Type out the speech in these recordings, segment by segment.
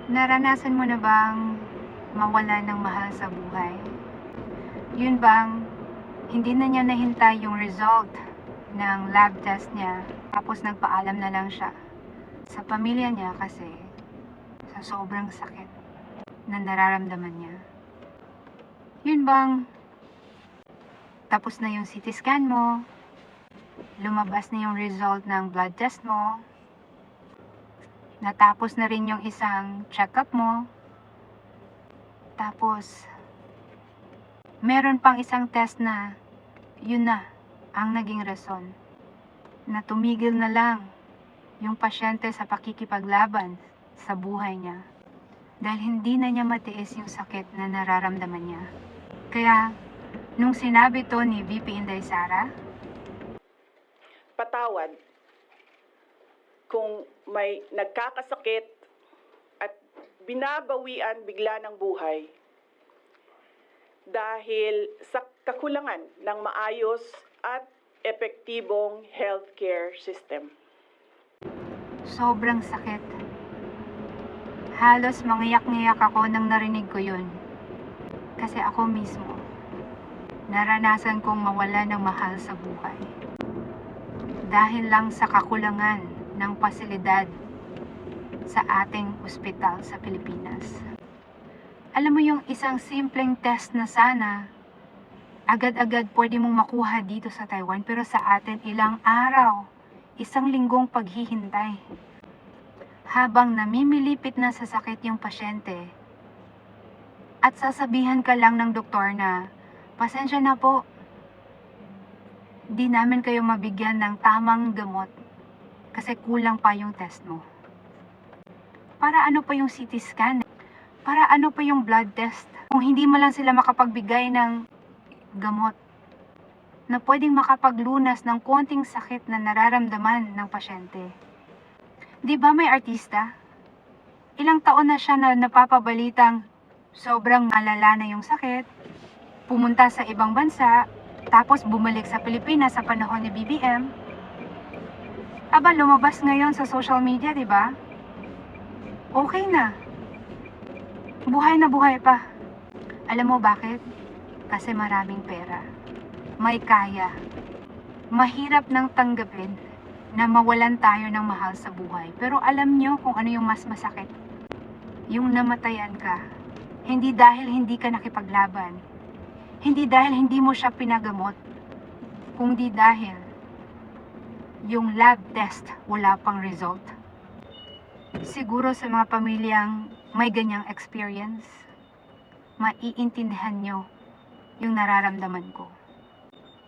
Naranasan mo na bang mawala ng mahal sa buhay? Yun bang hindi na niya nahintay yung result ng lab test niya, tapos nagpaalam na lang siya sa pamilya niya kasi sa sobrang sakit na nararamdaman niya? Yun bang tapos na yung CT scan mo, lumabas na yung result ng blood test mo, natapos na rin yung isang check-up mo, tapos meron pang isang test na yun na ang naging rason na tumigil na lang yung pasyente sa pakikipaglaban sa buhay niya dahil hindi na niya matiis yung sakit na nararamdaman niya. Kaya nung sinabi to ni VP Inday Sara, patawad kung may nagkakasakit at binabawian bigla ng buhay dahil sa kakulangan ng maayos at epektibong healthcare system. sobrang sakit. Halos mangiyak-ngiyak ako nang narinig ko yun. Kasi ako mismo, naranasan kong mawala ng mahal sa buhay. Dahil lang sa kakulangan ng pasilidad sa ating ospital sa Pilipinas. Alam mo yung isang simpleng test na sana agad-agad pwede mong makuha dito sa Taiwan, pero sa atin ilang araw, isang linggong paghihintay. Habang namimilipit na sa sakit yung pasyente at sasabihan ka lang ng doktor na pasensya na po, di namin kayo mabigyan ng tamang gamot kasi kulang pa yung test mo. Para ano pa yung CT scan? Para ano pa yung blood test? Kung hindi mo lang sila makapagbigay ng gamot na pwedeng makapaglunas ng konting sakit na nararamdaman ng pasyente. Di ba may artista? Ilang taon na siya na napapabalitang sobrang malala na yung sakit, pumunta sa ibang bansa, tapos bumalik sa Pilipinas sa panahon ni BBM. Aba, lumabas ngayon sa social media, di ba? Okay na. Buhay pa. Alam mo bakit? Kasi maraming pera. May kaya. Mahirap nang tanggapin na mawalan tayo ng mahal sa buhay. Pero alam nyo kung ano yung mas masakit? Yung namatayan ka. Hindi dahil hindi ka nakipaglaban. Hindi dahil hindi mo siya pinagamot. Kundi dahil yung lab test wala pang result. Siguro sa mga pamilyang may ganyang experience, maiintindihan nyo yung nararamdaman ko.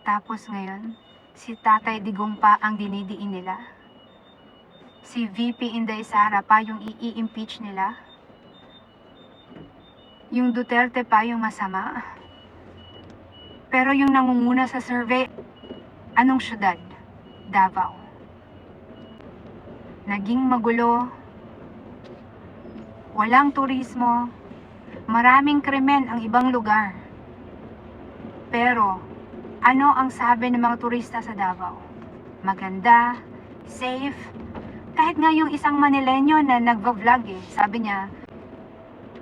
Tapos ngayon, si Tatay Digong pa ang dinidiin nila. Si VP Inday Sara pa yung i-impeach nila. Yung Duterte pa yung masama. Pero yung nangunguna sa survey, anong syudad? Davao. Naging magulo, walang turismo, maraming krimen ang ibang lugar. Pero, ano ang sabi ng mga turista sa Davao? Maganda, safe. Kahit nga yung isang Manileño na nagva-vlog sabi niya,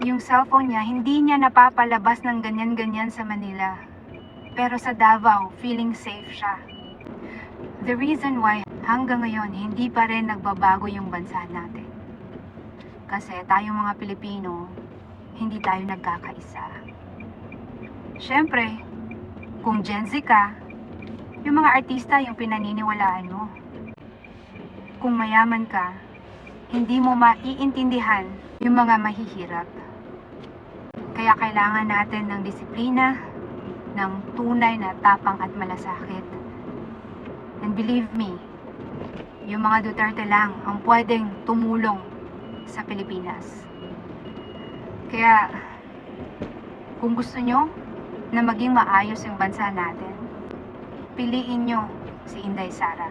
yung cellphone niya, hindi niya napapalabas ng ganyan-ganyan sa Manila. Pero sa Davao, feeling safe siya. The reason why hanggang ngayon, hindi pa rin nagbabago yung bansa natin. Kasi tayong mga Pilipino, hindi tayo nagkakaisa. Siyempre, kung Gen Z ka, yung mga artista yung pinaniniwalaan mo. Kung mayaman ka, hindi mo maiintindihan yung mga mahihirap. Kaya kailangan natin ng disiplina, ng tunay na tapang at malasakit. And believe me, yung mga Duterte lang ang pwedeng tumulong sa Pilipinas. Kaya, kung gusto nyo na maging maayos yung bansa natin, piliin nyo si Inday Sara.